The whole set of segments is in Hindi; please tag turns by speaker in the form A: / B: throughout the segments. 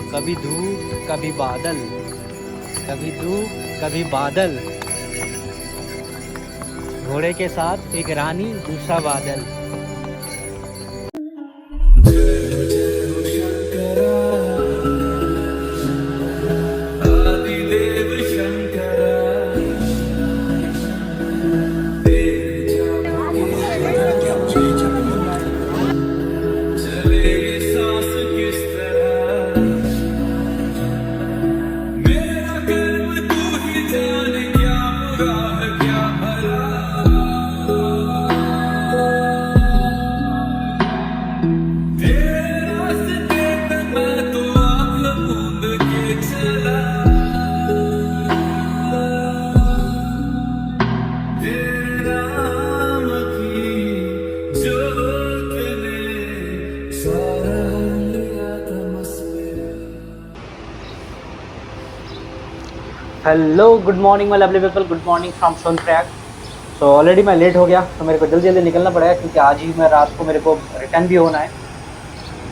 A: कभी धूप कभी बादल, कभी धूप कभी बादल, घोड़े के साथ एक रानी दूसरा बादल। Hello good morning my lovely people, good morning from Sonprayag. So already मैं लेट हो गया, तो मेरे को जल्दी जल्दी निकलना पड़ेगा क्योंकि आज ही मैं रात को मेरे को रिटर्न भी होना है।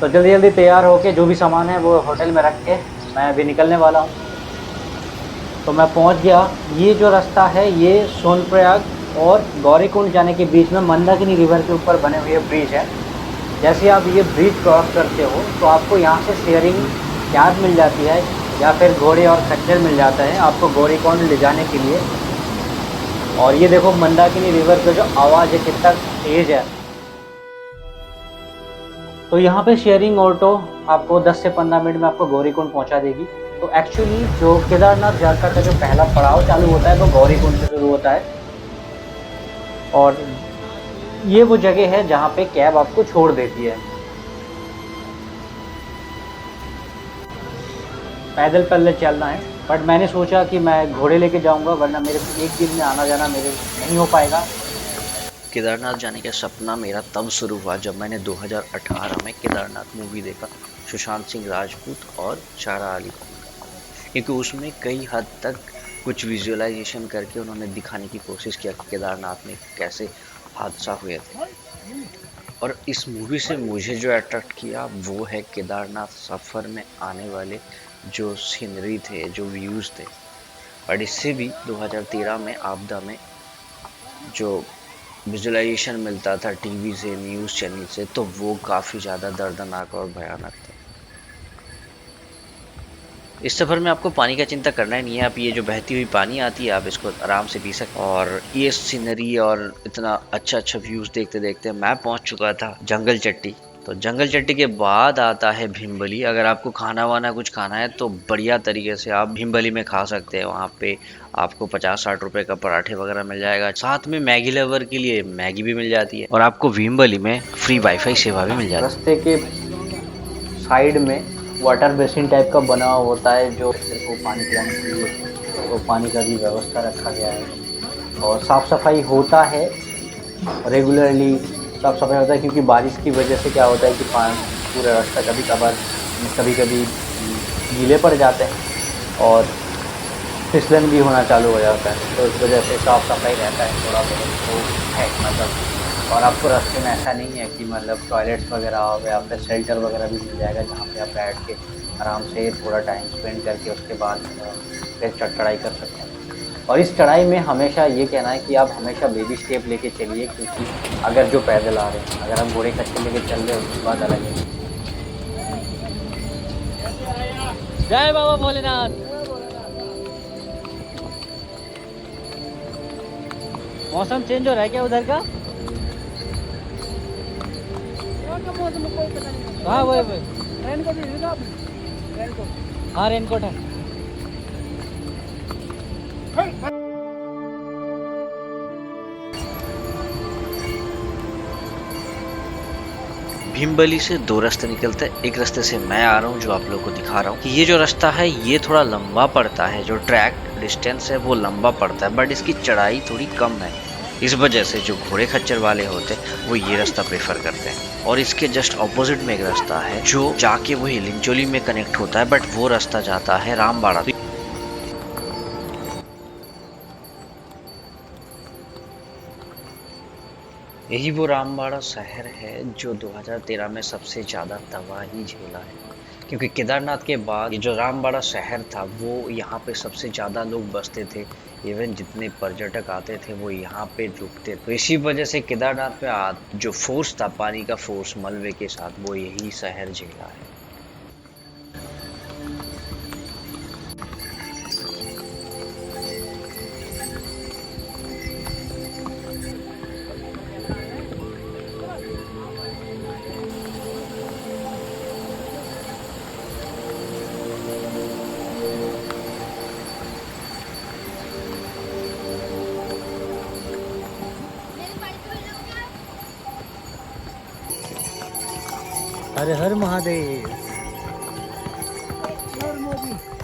A: तो जल्दी जल्दी तैयार होके जो भी सामान है वो होटल में रख के मैं अभी निकलने वाला हूँ। तो मैं पहुँच गया। ये जो रास्ता है ये सोनप्रयाग और गौरीकुंड जाने के बीच में मंदाकिनी रिवर के ऊपर बने हुए ब्रिज है। जैसे आप ये ब्रिज क्रॉस करते हो तो आपको यहाँ से शेयरिंग कैब मिल जाती है या फिर घोड़े और खच्चर मिल जाता है आपको गौरीकुंड ले जाने के लिए। और ये देखो मंदाकिनी रिवर का जो आवाज़ है कितना तेज है। तो यहाँ पे शेयरिंग ऑटो आपको 10 से 15 मिनट में आपको गौरीकुंड पहुँचा देगी। तो एक्चुअली जो केदारनाथ यात्रा का जो पहला पड़ाव चालू होता है वो गौरीकुंड से शुरू होता है। और ये वो जगह है जहाँ पे कैब आपको छोड़ देती है। पैदल पहले चलना है, बट मैंने सोचा कि मैं घोड़े लेके जाऊंगा वरना मेरे को एक दिन में आना जाना मेरे नहीं हो पाएगा।
B: केदारनाथ जाने का सपना मेरा तब शुरू हुआ जब मैंने 2018 में केदारनाथ मूवी देखा, सुशांत सिंह राजपूत और सारा अली खान का। क्योंकि उसमें कई हद तक कुछ विजुअलाइजेशन करके उन्होंने दिखाने की कोशिश किया कि केदारनाथ में कैसे हादसा हुए थे। और इस मूवी से मुझे जो अट्रैक्ट किया वो है केदारनाथ सफ़र में आने वाले जो सीनरी थे, जो व्यूज़ थे। और इससे भी 2013 में आपदा में जो विजुअलाइजेशन मिलता था टीवी से, न्यूज़ चैनल से, तो वो काफ़ी ज़्यादा दर्दनाक और भयानक था। इस सफ़र में आपको पानी का चिंता करना ही नहीं है। आप ये जो बहती हुई पानी आती है आप इसको आराम से पी सकते। और ये सीनरी और इतना अच्छा अच्छा व्यूज़ देखते देखते मैं पहुंच चुका था जंगल चट्टी। तो जंगल चट्टी के बाद आता है भीमबली। अगर आपको खाना वाना कुछ खाना है तो बढ़िया तरीके से आप भीमबली में खा सकते हैं। वहाँ पे आपको 50-60 रुपए का पराठे वगैरह मिल जाएगा। साथ में मैगी लवर के लिए मैगी भी मिल जाती है और आपको भीमबली में फ्री वाईफाई सेवा भी मिल जाती है।
A: रास्ते के साइड में वाटर बेसिन टाइप का बना होता है जो को पानी पिलाने के लिए, तो पानी का भी व्यवस्था रखा गया है। और साफ़ सफाई होता है, रेगुलरली साफ़ सफाई होता है क्योंकि बारिश की वजह से क्या होता है कि पूरा रास्ता कभी कभी गीले पड़ जाते हैं और फिसलन भी होना चालू हो जाता है। तो इस वजह से साफ़ सफाई रहता है थोड़ा बहुत तो है मतलब। और आपको रास्ते में ऐसा नहीं है कि मतलब टॉयलेट्स वगैरह हो या फिर शेल्टर वगैरह भी मिल जाएगा जहाँ पे आप बैठ के आराम से थोड़ा टाइम स्पेंड करके उसके बाद फिर चढ़ाई कर सकते हैं। और इस चढ़ाई में हमेशा ये कहना है कि आप हमेशा बेबी स्टेप लेके चलिए, क्योंकि अगर जो पैदल आ रहे हैं, अगर आप घोड़े खच्चर लेके चल रहे हो उसकी बात अलग है। जय बाबा भोलेनाथ। मौसम चेंज हो रहा है क्या उधर का? हाँ वही रेनकोट हाँ रेनकोट है।
B: भीमबली से दो रास्ते निकलते हैं। एक रास्ते से मैं आ रहा हूँ जो आप लोगों को दिखा रहा हूँ कि ये जो रास्ता है ये थोड़ा लंबा पड़ता है, जो ट्रैक डिस्टेंस है वो लंबा पड़ता है, बट इसकी चढ़ाई थोड़ी कम है। इस वजह से जो घोड़े खच्चर वाले होते हैं वो ये रास्ता प्रेफर करते हैं। और इसके जस्ट ऑपोजिट में एक रास्ता है जो जाके वही लिंचोली में कनेक्ट होता है, बट वो रास्ता जाता है रामबाड़ा। यही वो रामबाड़ा शहर है जो 2013 में सबसे ज़्यादा तबाही झेला है। क्योंकि केदारनाथ के बाद ये जो रामबाड़ा शहर था वो यहाँ पे सबसे ज़्यादा लोग बसते थे। इवन जितने पर्यटक आते थे वो यहाँ पे रुकते। तो इसी वजह से केदारनाथ पे जो फोर्स था, पानी का फोर्स मलबे के साथ, वो यही शहर झेला है।
A: हर हर महादेव।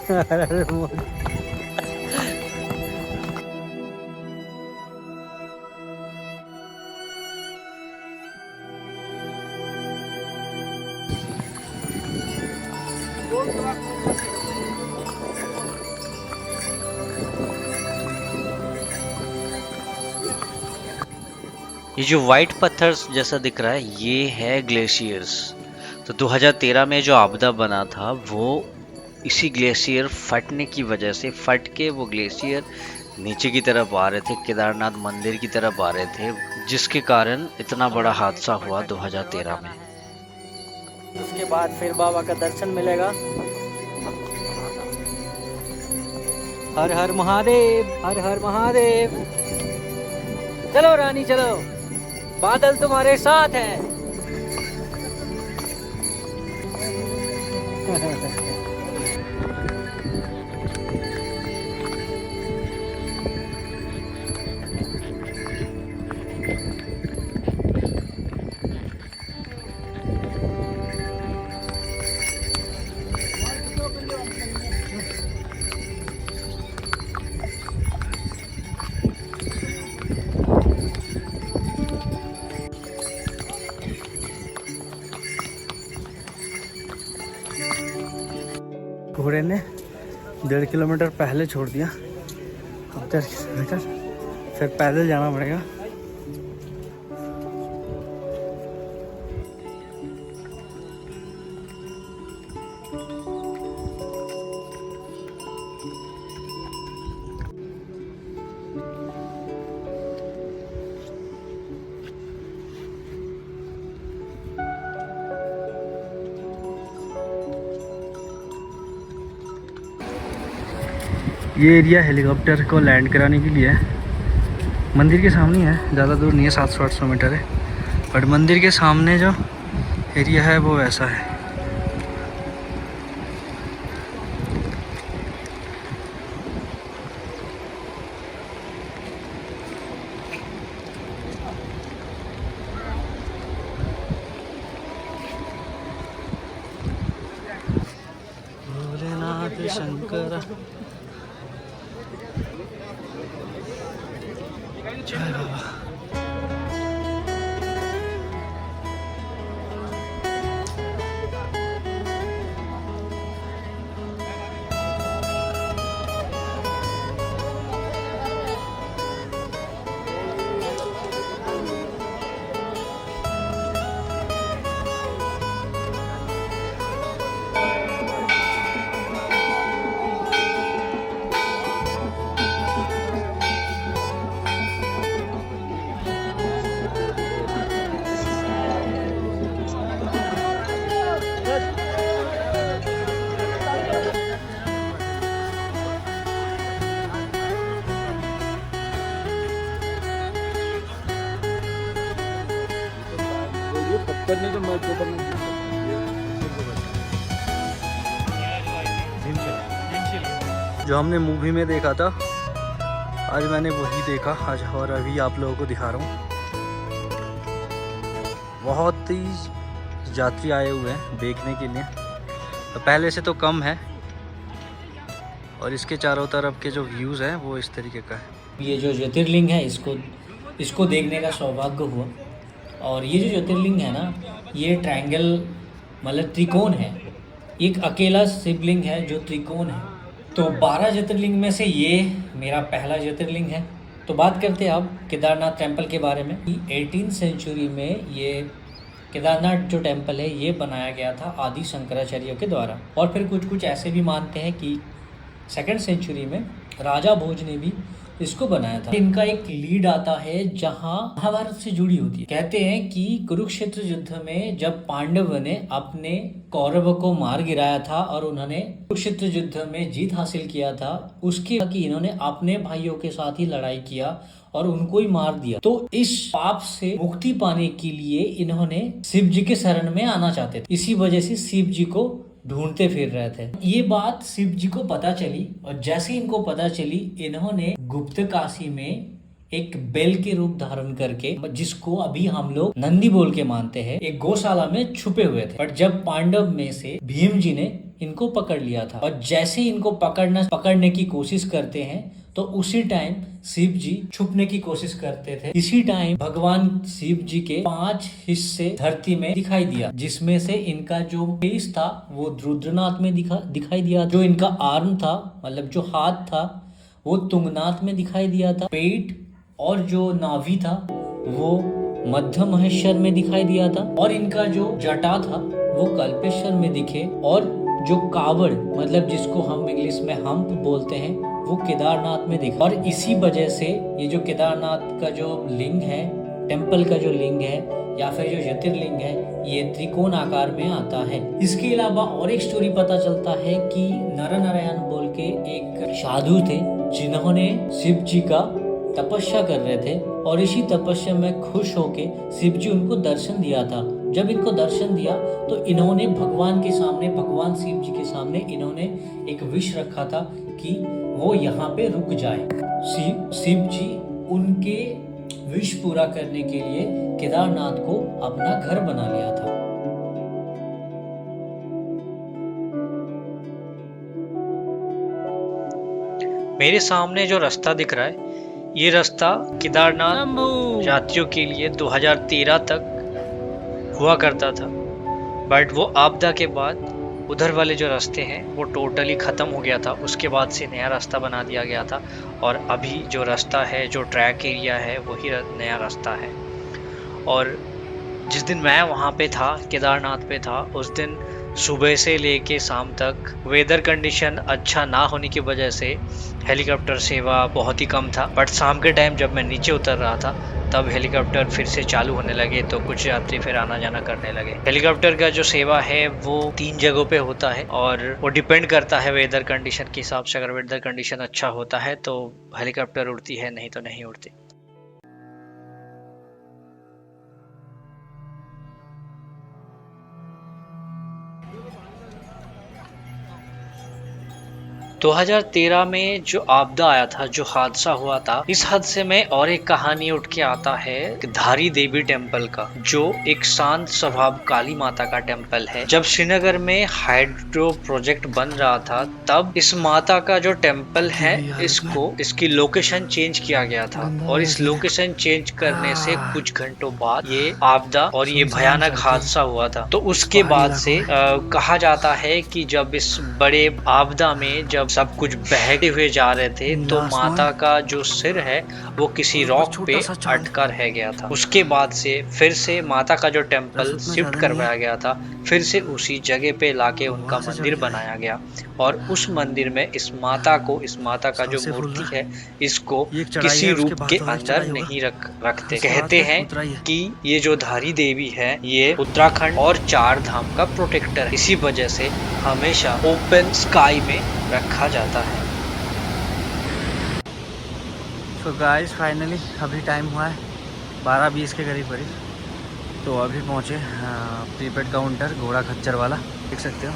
A: हर हर मोदी।
B: ये जो वाइट पत्थर जैसा दिख रहा है ये है ग्लेशियर्स। तो 2013 में जो आपदा बना था वो इसी ग्लेशियर फटने की वजह से, फट के वो ग्लेशियर नीचे की तरफ आ रहे थे, केदारनाथ मंदिर की तरफ आ रहे थे, जिसके कारण इतना बड़ा हादसा हुआ 2013 में।
A: उसके बाद फिर बाबा का दर्शन मिलेगा। हर हर महादेव, हर हर महादेव। चलो रानी चलो, बादल तुम्हारे साथ है। घोड़े ने 1.5 किलोमीटर पहले छोड़ दिया। अब 1.5 किलोमीटर फिर पैदल जाना पड़ेगा। ये एरिया हेलीकॉप्टर को लैंड कराने के लिए है। मंदिर के सामने है, ज़्यादा दूर नहीं है, 700-800 मीटर है। बट मंदिर के सामने जो एरिया है वो वैसा है। भोलेनाथ शंकर जय बाबा। जो हमने मूवी में देखा था आज मैंने वही देखा आज, और अभी आप लोगों को दिखा रहा हूँ। बहुत ही यात्री आए हुए हैं देखने के लिए, तो पहले से तो कम है। और इसके चारों तरफ के जो व्यूज़ हैं वो इस तरीके का है।
C: ये जो ज्योतिर्लिंग है इसको देखने का सौभाग्य हुआ। और ये जो ज्योतिर्लिंग है ना, ये ट्रायंगल मतलब त्रिकोण है। एक अकेला शिवलिंग है जो त्रिकोण है। तो 12 ज्योतिर्लिंग में से ये मेरा पहला ज्योतिर्लिंग है। तो बात करते हैं अब केदारनाथ टेम्पल के बारे में। 18th सेंचुरी में ये केदारनाथ जो टेम्पल है ये बनाया गया था आदि शंकराचार्य के द्वारा। और फिर कुछ कुछ ऐसे भी मानते हैं कि 2nd सेंचुरी में राजा भोज ने भी इसको बनाया था। इनका एक लीड आता है जहां महाभारत से जुड़ी होती है। कहते हैं कि कुरुक्षेत्र युद्ध में जब पांडव ने अपने कौरव को मार गिराया था और उन्होंने कुरुक्षेत्र युद्ध में जीत हासिल किया था, उसके कि इन्होंने अपने भाइयों के साथ ही लड़ाई किया और उनको ही मार दिया। तो इस पाप से मुक्ति पाने के लिए इन्होंने शिव जी के शरण में आना चाहते थे। इसी वजह से शिव जी को ढूंढते फिर रहे थे। ये बात शिव जी को पता चली और जैसे इनको पता चली, इन्होंने गुप्त काशी में एक बैल के रूप धारण करके, जिसको अभी हम लोग नंदी बोल के मानते हैं, एक गौशाला में छुपे हुए थे। पर जब पांडव में से भीम जी ने इनको पकड़ लिया था और जैसे इनको पकड़ने की कोशिश करते हैं तो उसी टाइम शिव जी छुपने की कोशिश करते थे। इसी टाइम भगवान शिव जी के 5 हिस्से धरती में दिखाई दिया, जिसमें से इनका जो फेस था वो रुद्रनाथ में दिखाई दिया। जो इनका आर्म था, मतलब जो हाथ था, वो तुंगनाथ में दिखाई दिया था। पेट और जो नाभि था वो मध्य महेश्वर में दिखाई दिया था। और इनका जो जटा था वो कल्पेश्वर में दिखे। और जो कावड़, मतलब जिसको हम इंग्लिश में हम्प बोलते हैं, वो केदारनाथ में दिखा। और इसी वजह से ये जो केदारनाथ का जो लिंग है, टेम्पल का जो लिंग है या फिर जो ज्योतिर्लिंग है, ये त्रिकोण आकार में आता है। इसके अलावा और एक स्टोरी पता चलता है कि नरनारायण बोल के एक साधु थे, जिन्होंने शिव जी का तपस्या कर रहे थे और इसी तपस्या में खुश होके शिव जी उनको दर्शन दिया था। जब इनको दर्शन दिया तो इन्होंने भगवान के सामने, भगवान शिव जी के सामने इन्होंने एक विश रखा था कि वो यहाँ पे रुक जाए। शिव जी उनके विश पूरा करने के लिए केदारनाथ को अपना घर बना लिया था।
D: मेरे सामने जो रास्ता दिख रहा है, ये रास्ता केदारनाथ यात्रियों के लिए 2013 तक हुआ करता था, बट वो आपदा के बाद उधर वाले जो रास्ते हैं वो टोटली ख़त्म हो गया था। उसके बाद से नया रास्ता बना दिया गया था और अभी जो रास्ता है, जो ट्रैक एरिया है, वही नया रास्ता है। और जिस दिन मैं वहाँ पे था, केदारनाथ पे था, उस दिन सुबह से लेके शाम तक वेदर कंडीशन अच्छा ना होने की वजह से हेलीकॉप्टर सेवा बहुत ही कम था। बट शाम के टाइम जब मैं नीचे उतर रहा था तब हेलीकॉप्टर फिर से चालू होने लगे, तो कुछ यात्री फिर आना जाना करने लगे। हेलीकॉप्टर का जो सेवा है वो 3 जगहों पे होता है और वो डिपेंड करता है वेदर कंडीशन के हिसाब से। अगर वेदर कंडीशन अच्छा होता है तो हेलीकॉप्टर उड़ती है, नहीं तो नहीं उड़ती। तो 2013 में जो आपदा आया था, जो हादसा हुआ था, इस हादसे में और एक कहानी उठ के आता है धारी देवी टेम्पल का, जो एक शांत स्वभाव काली माता का टेम्पल है। जब श्रीनगर में हाइड्रो प्रोजेक्ट बन रहा था तब इस माता का जो टेम्पल है, इसकी लोकेशन चेंज किया गया था और इस लोकेशन चेंज करने से कुछ घंटों बाद ये आपदा और ये भयानक हादसा हुआ था। तो उसके बाद से कहा जाता है कि जब इस बड़े आपदा में जब सब कुछ बहते हुए जा रहे थे तो माता का जो सिर है वो किसी रॉक पे अटका रह गया था। उसके बाद से फिर से माता का जो टेम्पल शिफ्ट करवाया गया था, फिर से उसी जगह पे लाके उनका मंदिर बनाया गया और उस मंदिर में इस माता का जो मूर्ति है, इसको किसी रूप के अंदर नहीं रखते। कहते हैं कि ये जो धारी देवी है ये उत्तराखंड और 4 धाम का प्रोटेक्टर है, इसी वजह से हमेशा ओपन स्काई में रखा जाता है।
E: तो गाइस फाइनली अभी टाइम हुआ है 12:20 के करीब। तो अभी पहुँचे प्रीपेड काउंटर, घोड़ा खच्चर वाला, देख सकते हो।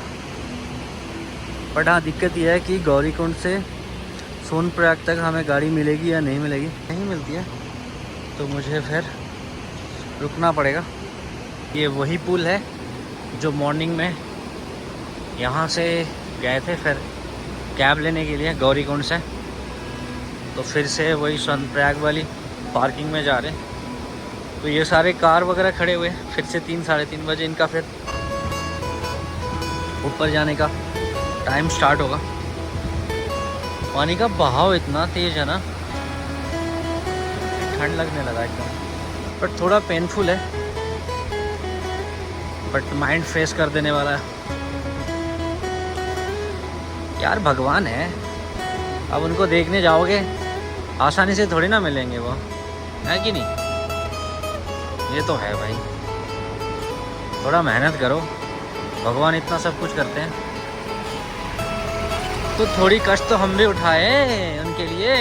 E: बट हाँ, दिक्कत यह है कि गौरीकुंड से सोनप्रयाग तक हमें गाड़ी मिलेगी या नहीं मिलेगी। नहीं मिलती है तो मुझे फिर रुकना पड़ेगा। ये वही पुल है जो मॉर्निंग में यहाँ से गए थे फिर कैब लेने के लिए गौरीकुंड से, तो फिर से वही सोनप्रयाग वाली पार्किंग में जा रहे हैं। तो ये सारे कार वगैरह खड़े हुए हैं। फिर से 3-3:30 बजे इनका फिर ऊपर जाने का टाइम स्टार्ट होगा। पानी का बहाव इतना तेज़ है ना, ठंड लगने लगा एकदम, बट थोड़ा पेनफुल है बट माइंड फ्रेश कर देने वाला यार भगवान है। अब उनको देखने जाओगे आसानी से थोड़ी ना मिलेंगे वो, है कि नहीं? ये तो है भाई, थोड़ा मेहनत करो, भगवान इतना सब कुछ करते हैं तो थोड़ी कष्ट तो हम भी उठाए उनके लिए।